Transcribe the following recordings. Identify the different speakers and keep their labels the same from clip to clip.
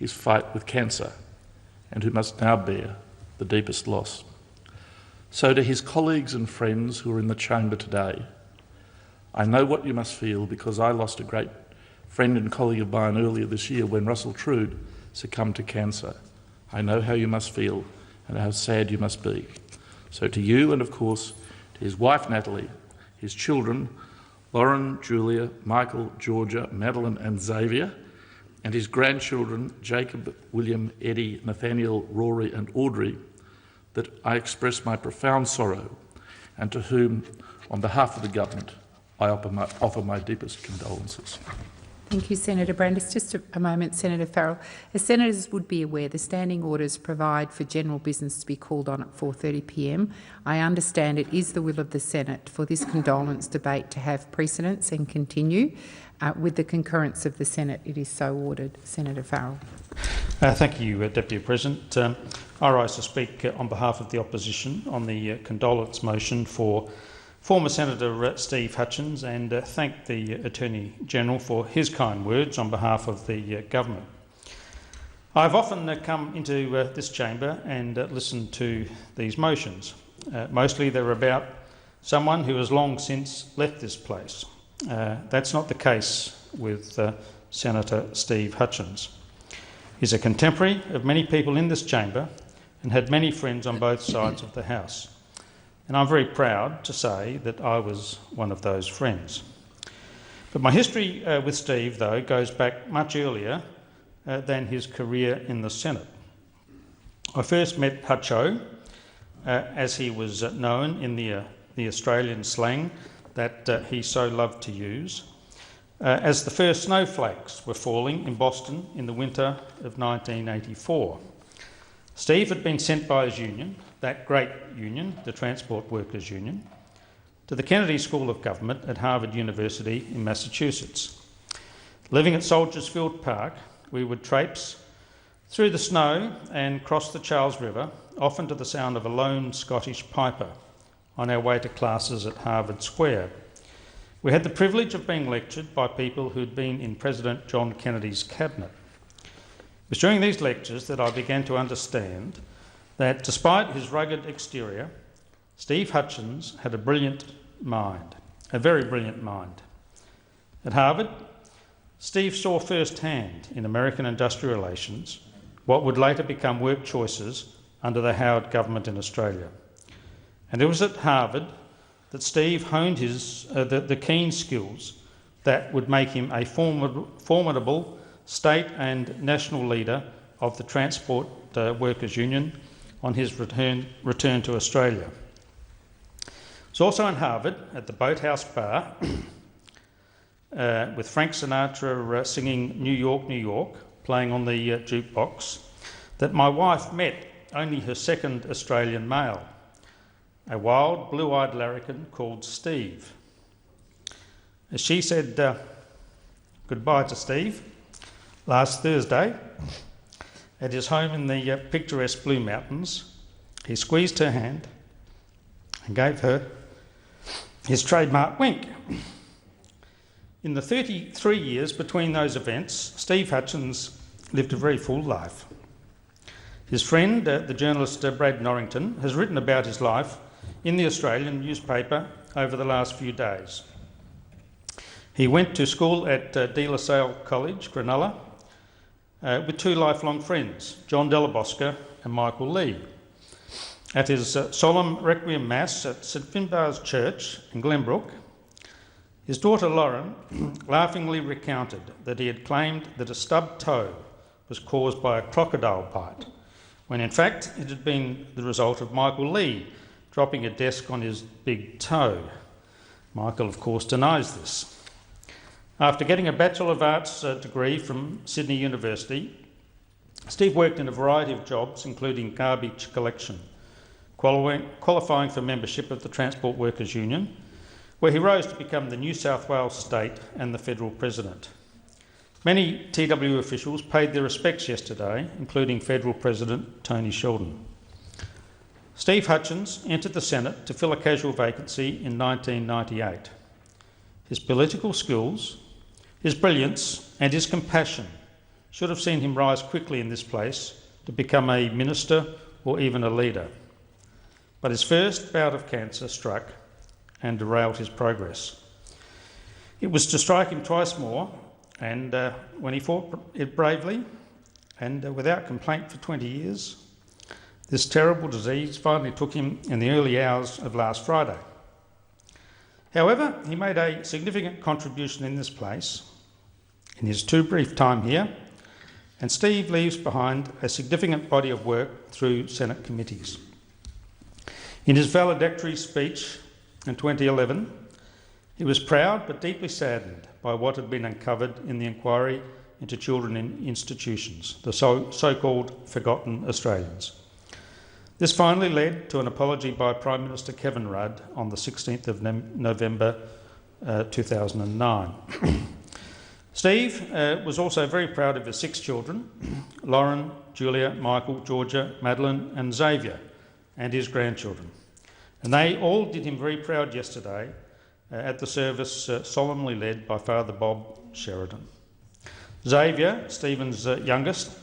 Speaker 1: his fight with cancer and who must now bear the deepest loss. So to his colleagues and friends who are in the chamber today, I know what you must feel because I lost a great friend and colleague of mine earlier this year when Russell Trude succumbed to cancer. I know how you must feel and how sad you must be. So to you and of course to his wife Natalie, his children Lauren, Julia, Michael, Georgia, Madeline and Xavier, and his grandchildren Jacob, William, Eddie, Nathaniel, Rory and Audrey, that I express my profound sorrow and to whom, on behalf of the government, I offer my deepest condolences.
Speaker 2: Thank you, Senator Brandis. Just a moment, Senator Farrell. As senators would be aware, the standing orders provide for general business to be called on at 4:30 p.m. I understand it is the will of the Senate for this condolence debate to have precedence and continue. With the concurrence of the Senate, it is so ordered. Senator Farrell.
Speaker 3: Thank you, Deputy President. I rise to speak on behalf of the opposition on the condolence motion for former Senator Steve Hutchins and thank the Attorney-General for his kind words on behalf of the government. I've often come into this chamber and listened to these motions. Mostly they're about someone who has long since left this place. That's not the case with Senator Steve Hutchins. He's a contemporary of many people in this chamber and had many friends on both sides of the House. And I'm very proud to say that I was one of those friends. But my history with Steve, though, goes back much earlier than his career in the Senate. I first met Hutcho, as he was known in the Australian slang that he so loved to use, as the first snowflakes were falling in Boston in the winter of 1984. Steve had been sent by his union, that great union, the Transport Workers Union, to the Kennedy School of Government at Harvard University in Massachusetts. Living at Soldiers Field Park, we would traipse through the snow and cross the Charles River, often to the sound of a lone Scottish piper, on our way to classes at Harvard Square. We had the privilege of being lectured by people who'd been in President John Kennedy's cabinet. It was during these lectures that I began to understand that despite his rugged exterior, Steve Hutchins had a brilliant mind, a very brilliant mind. At Harvard, Steve saw firsthand in American industrial relations what would later become work choices under the Howard government in Australia. And it was at Harvard that Steve honed the keen skills that would make him a formidable state and national leader of the Transport Workers Union on his return to Australia. It was also in Harvard, at the Boathouse Bar, with Frank Sinatra singing New York, New York, playing on the jukebox, that my wife met only her second Australian male, a wild, blue-eyed larrikin called Steve. As she said goodbye to Steve last Thursday at his home in the picturesque Blue Mountains, he squeezed her hand and gave her his trademark wink. In the 33 years between those events, Steve Hutchins lived a very full life. His friend, the journalist Brad Norrington, has written about his life in the Australian newspaper over the last few days. He went to school at De La Salle College, Cronulla, with two lifelong friends, John Delabosca and Michael Lee. At his solemn requiem mass at St Finbarr's Church in Glenbrook, his daughter Lauren laughingly recounted that he had claimed that a stubbed toe was caused by a crocodile bite, when in fact it had been the result of Michael Lee dropping a desk on his big toe. Michael, of course, denies this. After getting a Bachelor of Arts degree from Sydney University, Steve worked in a variety of jobs, including garbage collection, qualifying for membership of the Transport Workers Union, where he rose to become the New South Wales State and the Federal President. Many TW officials paid their respects yesterday, including Federal President Tony Sheldon. Steve Hutchins entered the Senate to fill a casual vacancy in 1998. His political skills, his brilliance and his compassion should have seen him rise quickly in this place to become a minister or even a leader. But his first bout of cancer struck and derailed his progress. It was to strike him twice more, and when he fought it bravely and without complaint for 20 years, this terrible disease finally took him in the early hours of last Friday. However, he made a significant contribution in this place in his too brief time here, and Steve leaves behind a significant body of work through Senate committees. In his valedictory speech in 2011, he was proud but deeply saddened by what had been uncovered in the inquiry into children in institutions, the so-called forgotten Australians. This finally led to an apology by Prime Minister Kevin Rudd on the 16th of November 2009. Steve was also very proud of his 6 children, Lauren, Julia, Michael, Georgia, Madeline and Xavier, and his grandchildren. And they all did him very proud yesterday at the service solemnly led by Father Bob Sheridan. Xavier, Stephen's youngest,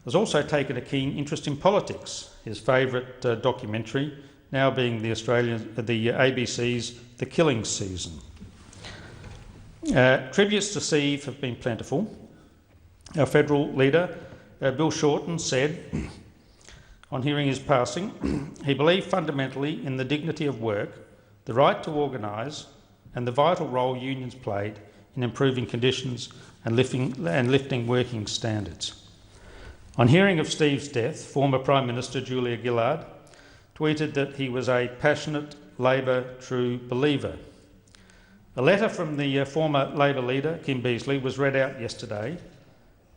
Speaker 3: has also taken a keen interest in politics, his favourite documentary now being the ABC's The Killing Season. Tributes to Steve have been plentiful. Our federal leader, Bill Shorten, said on hearing his passing, he believed fundamentally in the dignity of work, the right to organise, and the vital role unions played in improving conditions and lifting working standards. On hearing of Steve's death, former Prime Minister Julia Gillard tweeted that he was a passionate Labor true believer. A letter from the former Labor leader, Kim Beazley, was read out yesterday,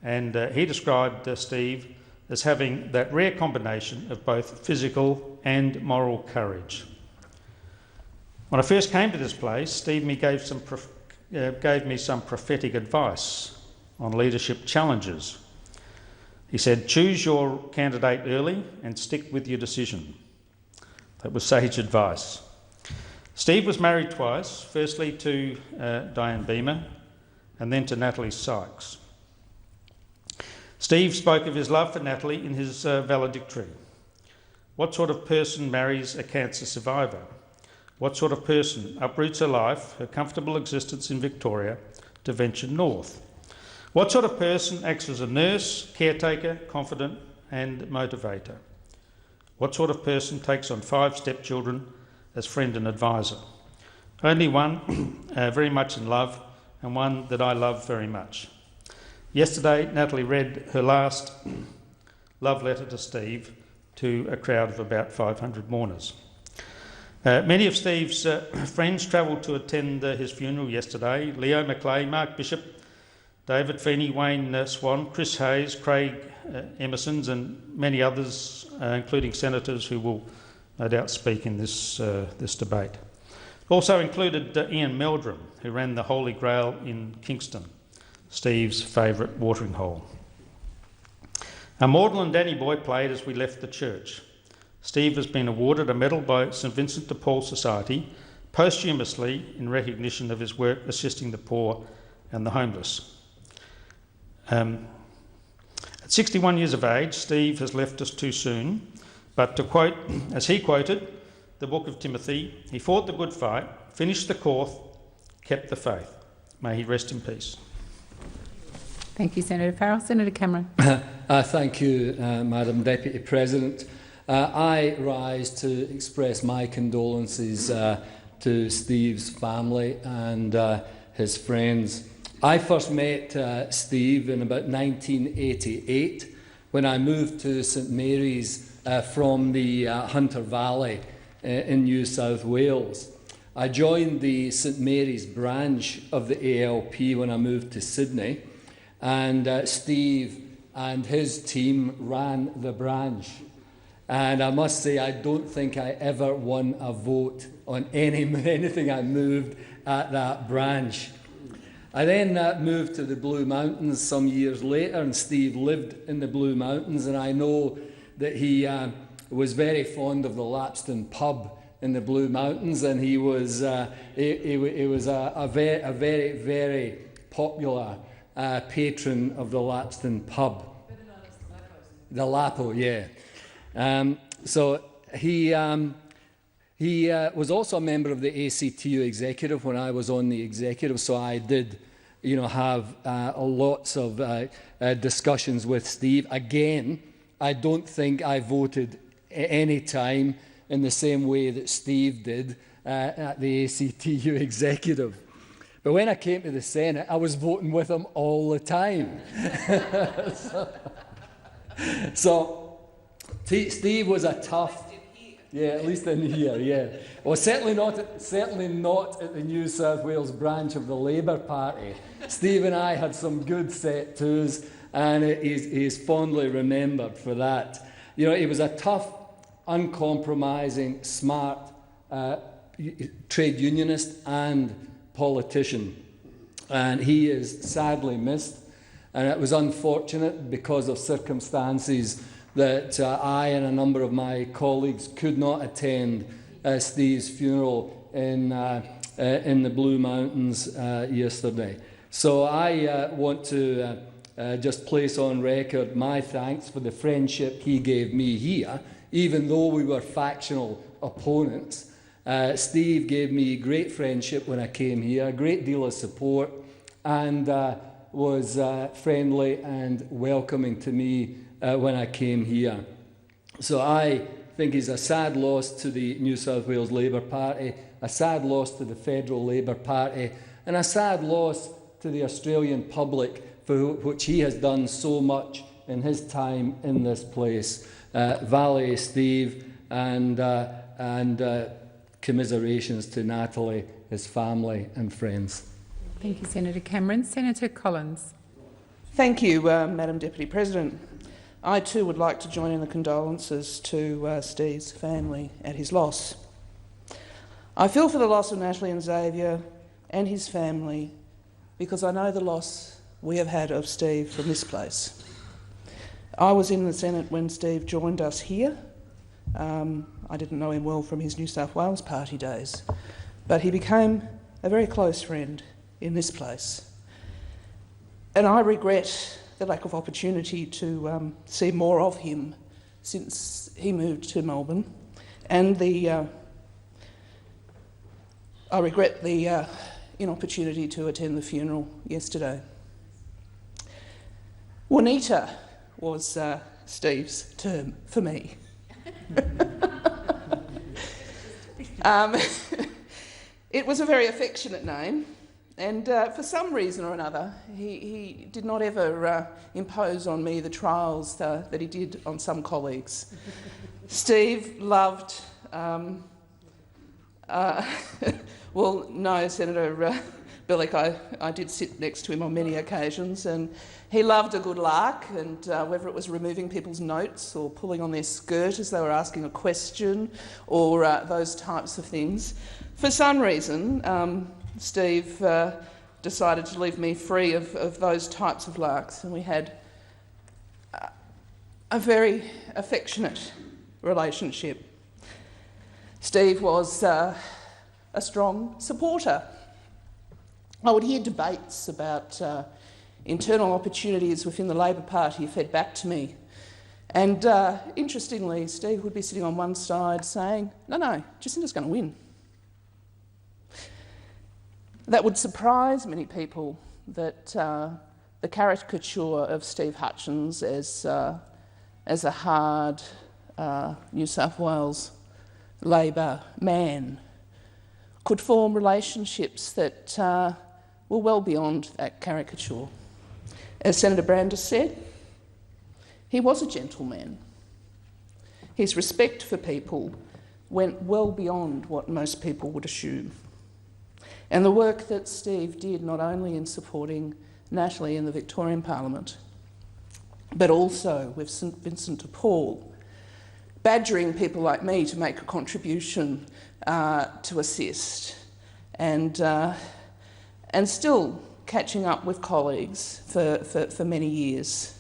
Speaker 3: and he described Steve as having that rare combination of both physical and moral courage. When I first came to this place, Steve gave me some prophetic advice on leadership challenges. He said, choose your candidate early and stick with your decision. That was sage advice. Steve was married twice, firstly to Diane Beamer and then to Natalie Sykes. Steve spoke of his love for Natalie in his valedictory. What sort of person marries a cancer survivor? What sort of person uproots her life, her comfortable existence in Victoria, to venture north? What sort of person acts as a nurse, caretaker, confidant and motivator? What sort of person takes on 5 stepchildren as friend and advisor? Only one very much in love, and one that I love very much. Yesterday, Natalie read her last love letter to Steve to a crowd of about 500 mourners. Many of Steve's friends travelled to attend his funeral yesterday. Leo Macleay, Mark Bishop, David Feeney, Wayne Swan, Chris Hayes, Craig Emersons and many others, including senators who will no doubt speak in this debate. Also included Ian Meldrum, who ran the Holy Grail in Kingston, Steve's favourite watering hole. Maudle and Danny Boy played as we left the church. Steve has been awarded a medal by St Vincent de Paul Society posthumously in recognition of his work assisting the poor and the homeless. At 61 years of age, Steve has left us too soon, but to quote, as he quoted, the book of Timothy, he fought the good fight, finished the course, kept the faith. May he rest in peace.
Speaker 2: Thank you, Senator Farrell. Senator Cameron.
Speaker 4: Thank you, Madam Deputy President. I rise to express my condolences to Steve's family and his friends. I first met Steve in about 1988 when I moved to St Mary's from the Hunter Valley in New South Wales. I joined the St Mary's branch of the ALP when I moved to Sydney, and Steve and his team ran the branch. And I must say, I don't think I ever won a vote on anything I moved at that branch. I then moved to the Blue Mountains some years later, and Steve lived in the Blue Mountains, and I know that he was very fond of the Lapston pub in the Blue Mountains, and he was a very, very popular patron of the Lapston pub. The Lapo, yeah. So he was also a member of the ACTU executive when I was on the executive, so I did have lots of discussions with Steve. Again, I don't think I voted any time in the same way that Steve did at the ACTU executive. But when I came to the Senate, I was voting with him all the time. So Steve was a tough... Yeah, at least in here, yeah. Well, certainly not at the New South Wales branch of the Labour Party. Steve and I had some good set twos, and he's fondly remembered for that. He was a tough, uncompromising, smart trade unionist and politician, and he is sadly missed. And it was unfortunate because of circumstances that I and a number of my colleagues could not attend Steve's funeral in the Blue Mountains yesterday. So I want to just place on record my thanks for the friendship he gave me here, even though we were factional opponents. Steve gave me great friendship when I came here, a great deal of support, and was friendly and welcoming to me when I came here. So I think he's a sad loss to the New South Wales Labour Party, a sad loss to the Federal Labour Party, and a sad loss to the Australian public for which he has done so much in his time in this place. Vale Steve, and commiserations to Natalie, his family and friends.
Speaker 2: Thank you, Senator Cameron. Senator Collins.
Speaker 5: Thank you, Madam Deputy President. I too would like to join in the condolences to Steve's family at his loss. I feel for the loss of Natalie and Xavier and his family because I know the loss we have had of Steve from this place. I was in the Senate when Steve joined us here. I didn't know him well from his New South Wales Party days, but he became a very close friend in this place. And I regret the lack of opportunity to see more of him since he moved to Melbourne, and I regret the inopportunity to attend the funeral yesterday. Juanita was Steve's term for me. It was a very affectionate name, and for some reason or another, he did not ever impose on me the trials that he did on some colleagues. Steve loved... well, no, Senator Billick, I did sit next to him on many occasions, and he loved a good lark, and whether it was removing people's notes or pulling on their skirt as they were asking a question or those types of things. For some reason, Steve decided to leave me free of those types of larks, and we had a very affectionate relationship. Steve was a strong supporter. I would hear debates about internal opportunities within the Labor Party fed back to me. And interestingly, Steve would be sitting on one side saying, no, Jacinda's going to win. That would surprise many people, that the caricature of Steve Hutchins as a hard New South Wales Labor man could form relationships that were well beyond that caricature. As Senator Brandis said, he was a gentleman. His respect for people went well beyond what most people would assume. And the work that Steve did, not only in supporting Natalie in the Victorian Parliament, but also with St Vincent de Paul, badgering people like me to make a contribution to assist, and still catching up with colleagues for many years.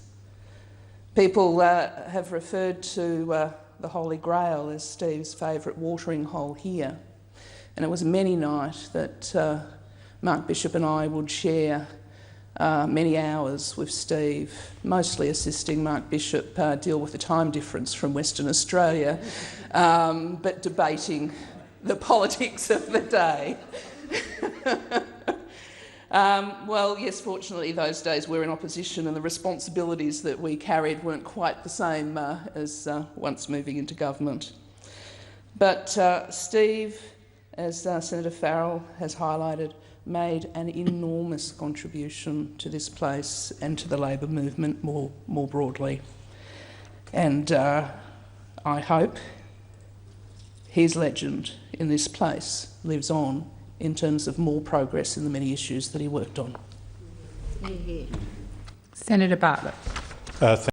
Speaker 5: People have referred to the Holy Grail as Steve's favourite watering hole here, and it was many night that Mark Bishop and I would share many hours with Steve, mostly assisting Mark Bishop deal with the time difference from Western Australia, but debating the politics of the day. Well, yes, fortunately those days we're in opposition and the responsibilities that we carried weren't quite the same as once moving into government. But Steve, as Senator Farrell has highlighted, made an enormous contribution to this place and to the Labor movement more broadly. And I hope his legend in this place lives on in terms of more progress in the many issues that he worked on.
Speaker 2: Senator Bartlett.